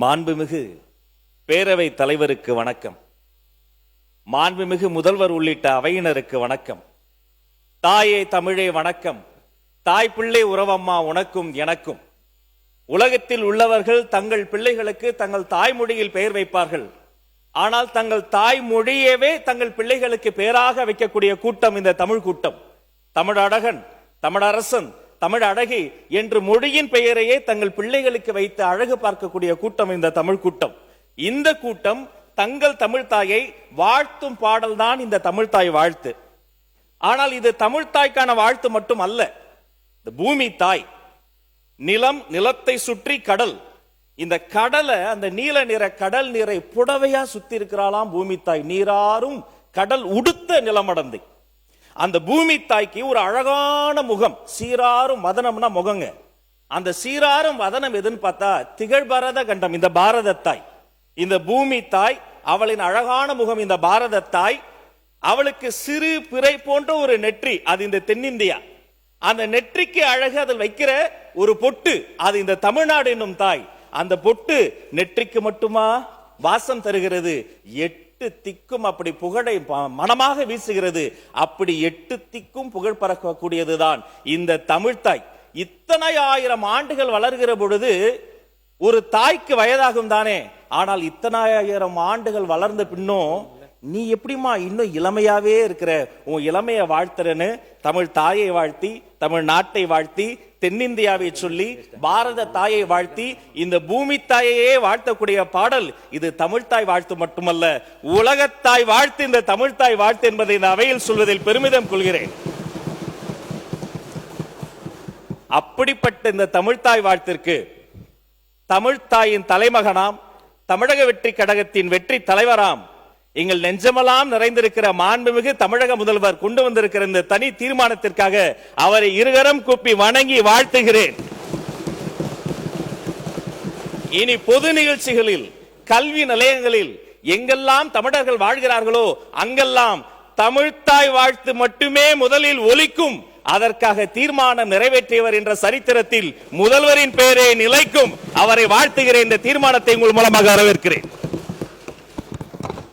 மாண்புமிகு பேரவை தலைவருக்கு வணக்கம். மாண்புமிகு முதல்வர் உள்ளிட்ட அவையினருக்கு வணக்கம். தாயே தமிழே வணக்கம். தாய் பிள்ளை உறவம்மா உனக்கும் எனக்கும். உலகத்தில் உள்ளவர்கள் தங்கள் பிள்ளைகளுக்கு தங்கள் தாய்மொழியில் பெயர் வைப்பார்கள். ஆனால் தங்கள் தாய்மொழியவே தங்கள் பிள்ளைகளுக்கு பெயராக வைக்கக்கூடிய கூட்டம் இந்த தமிழ் கூட்டம். தமிழழகன், தமிழரசன், தமிழ் அழகி என்று மொழியின் பெயரையே தங்கள் பிள்ளைகளுக்கு வைத்து அழகு பார்க்கக்கூடிய கூட்டம் இந்த தமிழ் கூட்டம். இந்த கூட்டம் தங்கள் தமிழ் தாயை வாழ்த்தும் பாடல் தான் இந்த தமிழ் தாய் வாழ்த்து. ஆனால் இது தமிழ் தாய்க்கான வாழ்த்து மட்டும் அல்ல. பூமி தாய், நிலம், நிலத்தை சுற்றி கடல். இந்த கடலை, அந்த நீல நிற கடல் நீரை புடவையா சுத்தி இருக்கிறாளாம் பூமி தாய். நீராறும் கடல் உடுத்த நிலமடந்தை. அந்த பூமி தாய்க்கு ஒரு அழகான முகம், சீராரும் வதனம்னா முகங்க. அந்த சீராரும் வதனம் எதுன்னு பார்த்தா திகழ்பரத கண்டம் இந்த பாரத தாய். இந்த பூமி தாய், அவளின் அழகான முகம் இந்த பாரத தாய். அவளுக்கு சிறு பிறை போன்ற ஒரு நெற்றி, அது இந்த தென்னிந்தியா. அந்த நெற்றிக்கு அழகு அதில் வைக்கிற ஒரு பொட்டு, அது இந்த தமிழ்நாடு என்னும் தாய். அந்த பொட்டு நெற்றிக்கு மட்டுமா வாசம் தருகிறது, 8 திக்கும் அப்படி புகழை மனமாக வீசுகிறது. அப்படி 8 திக்கும் புகழ் பறக்கக்கூடியதுதான் இந்த தமிழ்தாய். இத்தனை ஆயிரம் ஆண்டுகள் வளர்கிற பொழுது ஒரு தாய்க்கு வயதாகும் தானே. ஆனால் இத்தனை ஆயிரம் ஆண்டுகள் வளர்ந்த பின்னும் நீ எப்படிமா இன்னும் இளமையாவே இருக்கிற, உன் இளமையை வாழ்த்துறன்னு தமிழ் தாயை வாழ்த்தி, தமிழ் நாட்டை வாழ்த்தி, தென்னிந்தியாவை சொல்லி, பாரத தாயை வாழ்த்தி, இந்த பூமி தாயையே வாழ்த்தக்கூடிய பாடல் இது தமிழ்தாய் வாழ்த்து மட்டுமல்ல, உலகத்தாய் வாழ்த்து இந்த தமிழ்தாய் வாழ்த்து என்பதை இந்த அவையில் சொல்வதில் பெருமிதம் கொள்கிறேன். அப்படிப்பட்ட இந்த தமிழ்தாய் வாழ்த்திற்கு தமிழ்தாயின் தலைமகனாம், தமிழக வெற்றி கழகத்தின் வெற்றி தலைவராம், எங்கள் நெஞ்சமெல்லாம் நிறைந்திருக்கிற மாண்புமிகு தமிழக முதல்வர் கொண்டு வந்திருக்கிற இந்த தனி தீர்மானத்திற்காக அவரை இருகரம் கூப்பி வணங்கி வாழ்த்துகிறேன். இனி பொது நிகழ்ச்சிகளில், கல்வி நிலையங்களில் எங்கெல்லாம் தமிழர்கள் வாழ்கிறார்களோ அங்கெல்லாம் தமிழ்தாய் வாழ்த்து மட்டுமே முதலில் ஒலிக்கும். அதற்காக தீர்மானம் நிறைவேற்றியவர் என்ற சரித்திரத்தில் முதல்வரின் பெயரே நிலைக்கும். அவரை வாழ்த்துகிறேன். இந்த தீர்மானத்தை உங்கள் மூலமாக வரவேற்கிறேன்.